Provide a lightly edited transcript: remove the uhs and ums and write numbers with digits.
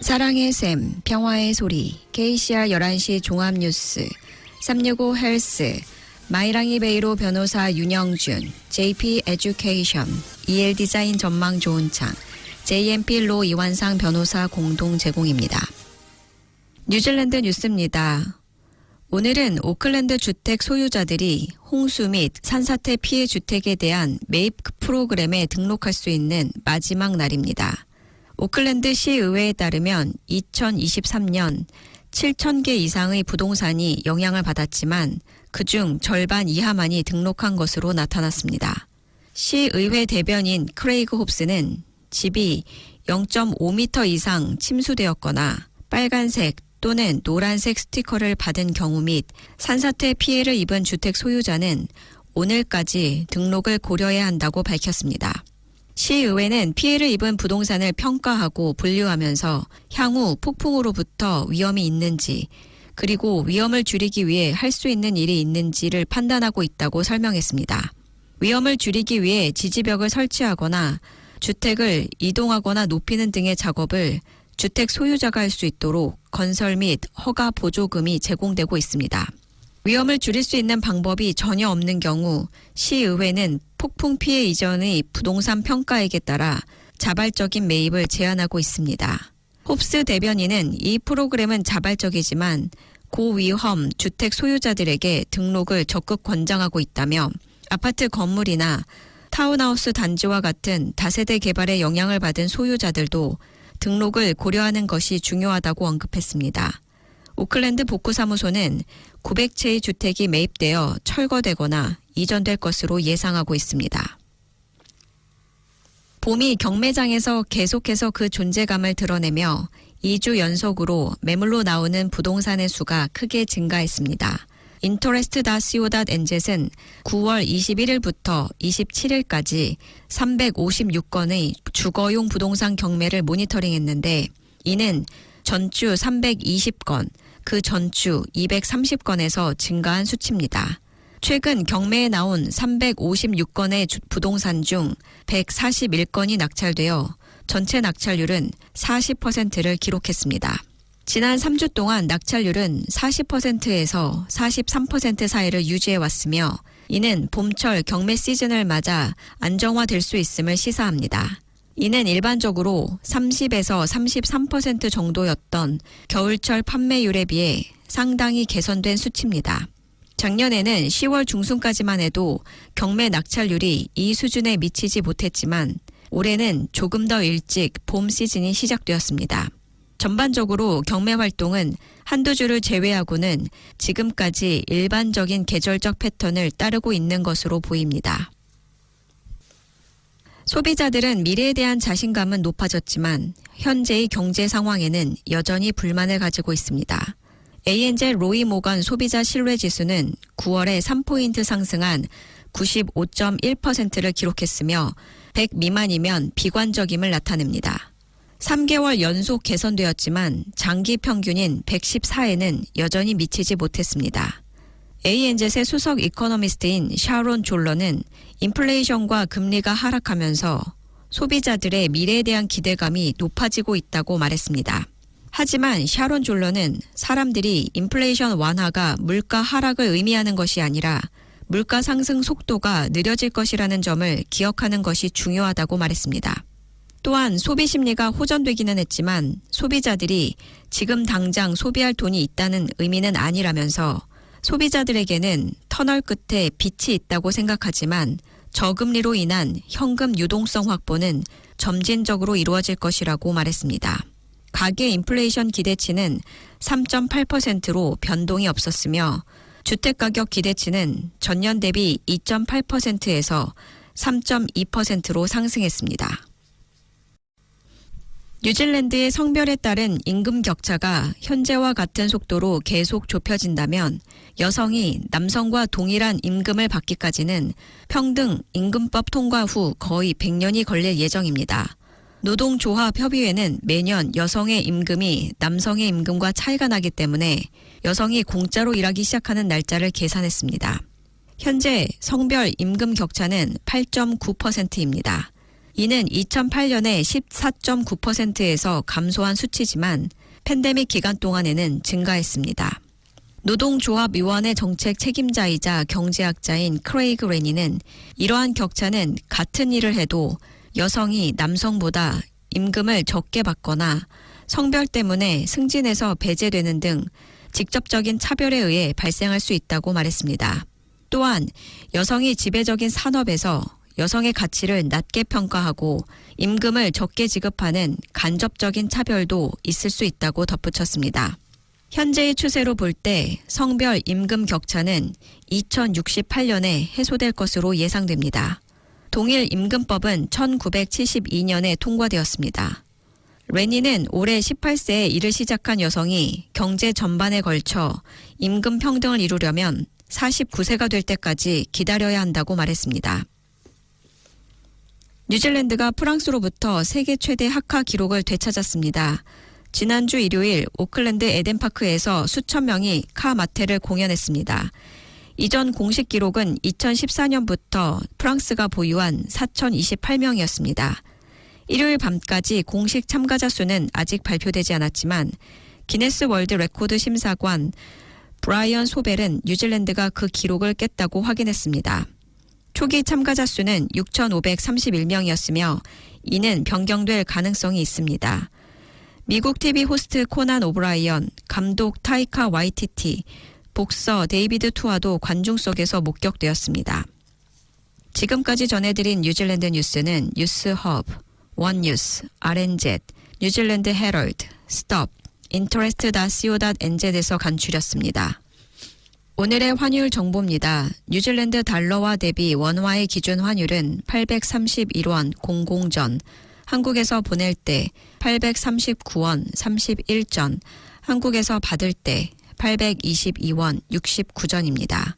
사랑의 샘, 평화의 소리, KCR 11시 종합뉴스, 365 헬스, 마이랑이 베이로 변호사 윤영준, JP 에듀케이션, EL 디자인 전망 좋은 창, JMP 로 이완상 변호사 공동 제공입니다. 뉴질랜드 뉴스입니다. 오늘은 오클랜드 주택 소유자들이 홍수 및 산사태 피해 주택에 대한 매입 프로그램에 등록할 수 있는 마지막 날입니다. 오클랜드 시의회에 따르면 2023년 7,000개 이상의 부동산이 영향을 받았지만 그중 절반 이하만이 등록한 것으로 나타났습니다. 시의회 대변인 크레이그 홉스는 집이 0.5m 이상 침수되었거나 빨간색 또는 노란색 스티커를 받은 경우 및 산사태 피해를 입은 주택 소유자는 오늘까지 등록을 고려해야 한다고 밝혔습니다. 시의회는 피해를 입은 부동산을 평가하고 분류하면서 향후 폭풍으로부터 위험이 있는지 그리고 위험을 줄이기 위해 할 수 있는 일이 있는지를 판단하고 있다고 설명했습니다. 위험을 줄이기 위해 지지벽을 설치하거나 주택을 이동하거나 높이는 등의 작업을 주택 소유자가 할 수 있도록 건설 및 허가 보조금이 제공되고 있습니다. 위험을 줄일 수 있는 방법이 전혀 없는 경우 시의회는 폭풍 피해 이전의 부동산 평가액에 따라 자발적인 매입을 제한하고 있습니다. 홉스 대변인은 이 프로그램은 자발적이지만 고위험 주택 소유자들에게 등록을 적극 권장하고 있다며 아파트 건물이나 타운하우스 단지와 같은 다세대 개발에 영향을 받은 소유자들도 등록을 고려하는 것이 중요하다고 언급했습니다. 오클랜드 복구사무소는 900채의 주택이 매입되어 철거되거나 이전될 것으로 예상하고 있습니다. 봄이 경매장에서 계속해서 그 존재감을 드러내며 2주 연속으로 매물로 나오는 부동산의 수가 크게 증가했습니다. interest.co.nz은 9월 21일부터 27일까지 356건의 주거용 부동산 경매를 모니터링했는데 이는 전주 320건, 그 전주 230건에서 증가한 수치입니다. 최근 경매에 나온 356건의 부동산 중 141건이 낙찰되어 전체 낙찰률은 40%를 기록했습니다. 지난 3주 동안 낙찰률은 40%에서 43% 사이를 유지해왔으며 이는 봄철 경매 시즌을 맞아 안정화될 수 있음을 시사합니다. 이는 일반적으로 30에서 33% 정도였던 겨울철 판매율에 비해 상당히 개선된 수치입니다. 작년에는 10월 중순까지만 해도 경매 낙찰률이 이 수준에 미치지 못했지만 올해는 조금 더 일찍 봄 시즌이 시작되었습니다. 전반적으로 경매 활동은 한두 주를 제외하고는 지금까지 일반적인 계절적 패턴을 따르고 있는 것으로 보입니다. 소비자들은 미래에 대한 자신감은 높아졌지만 현재의 경제 상황에는 여전히 불만을 가지고 있습니다. ANZ 로이 모건 소비자 신뢰 지수는 9월에 3포인트 상승한 95.1%를 기록했으며 100 미만이면 비관적임을 나타냅니다. 3개월 연속 개선되었지만 장기 평균인 114에는 여전히 미치지 못했습니다. ANZ의 수석 이코노미스트인 샤론 졸러는 인플레이션과 금리가 하락하면서 소비자들의 미래에 대한 기대감이 높아지고 있다고 말했습니다. 하지만 샤론 졸러는 사람들이 인플레이션 완화가 물가 하락을 의미하는 것이 아니라 물가 상승 속도가 느려질 것이라는 점을 기억하는 것이 중요하다고 말했습니다. 또한 소비 심리가 호전되기는 했지만 소비자들이 지금 당장 소비할 돈이 있다는 의미는 아니라면서 소비자들에게는 터널 끝에 빛이 있다고 생각하지만 저금리로 인한 현금 유동성 확보는 점진적으로 이루어질 것이라고 말했습니다. 가계 인플레이션 기대치는 3.8%로 변동이 없었으며 주택가격 기대치는 전년 대비 2.8%에서 3.2%로 상승했습니다. 뉴질랜드의 성별에 따른 임금 격차가 현재와 같은 속도로 계속 좁혀진다면 여성이 남성과 동일한 임금을 받기까지는 평등 임금법 통과 후 거의 100년이 걸릴 예정입니다. 노동조합협의회는 매년 여성의 임금이 남성의 임금과 차이가 나기 때문에 여성이 공짜로 일하기 시작하는 날짜를 계산했습니다. 현재 성별 임금 격차는 8.9%입니다. 이는 2008년에 14.9%에서 감소한 수치지만 팬데믹 기간 동안에는 증가했습니다. 노동조합위원회 정책 책임자이자 경제학자인 크레이그 레니는 이러한 격차는 같은 일을 해도 여성이 남성보다 임금을 적게 받거나 성별 때문에 승진에서 배제되는 등 직접적인 차별에 의해 발생할 수 있다고 말했습니다. 또한 여성이 지배적인 산업에서 여성의 가치를 낮게 평가하고 임금을 적게 지급하는 간접적인 차별도 있을 수 있다고 덧붙였습니다. 현재의 추세로 볼 때 성별 임금 격차는 2068년에 해소될 것으로 예상됩니다. 동일 임금법은 1972년에 통과되었습니다. 레니는 올해 18세에 일을 시작한 여성이 경제 전반에 걸쳐 임금 평등을 이루려면 49세가 될 때까지 기다려야 한다고 말했습니다. 뉴질랜드가 프랑스로부터 세계 최대 학카 기록을 되찾았습니다. 지난주 일요일 오클랜드 에덴파크에서 수천 명이 카 마테를 공연했습니다. 이전 공식 기록은 2014년부터 프랑스가 보유한 4,028명이었습니다. 일요일 밤까지 공식 참가자 수는 아직 발표되지 않았지만 기네스 월드 레코드 심사관 브라이언 소벨은 뉴질랜드가 그 기록을 깼다고 확인했습니다. 초기 참가자 수는 6,531명이었으며 이는 변경될 가능성이 있습니다. 미국 TV 호스트 코난 오브라이언, 감독 타이카 와이티티, 복서 데이비드 투아도 관중 속에서 목격되었습니다. 지금까지 전해드린 뉴질랜드 뉴스는 뉴스허브, 원뉴스, RNZ, 뉴질랜드 헤럴드, 스톱, interest.co.nz에서 간추렸습니다. 오늘의 환율 정보입니다. 뉴질랜드 달러와 대비 원화의 기준 환율은 831원 00전, 한국에서 보낼 때 839원 31전, 한국에서 받을 때 822원 69전입니다.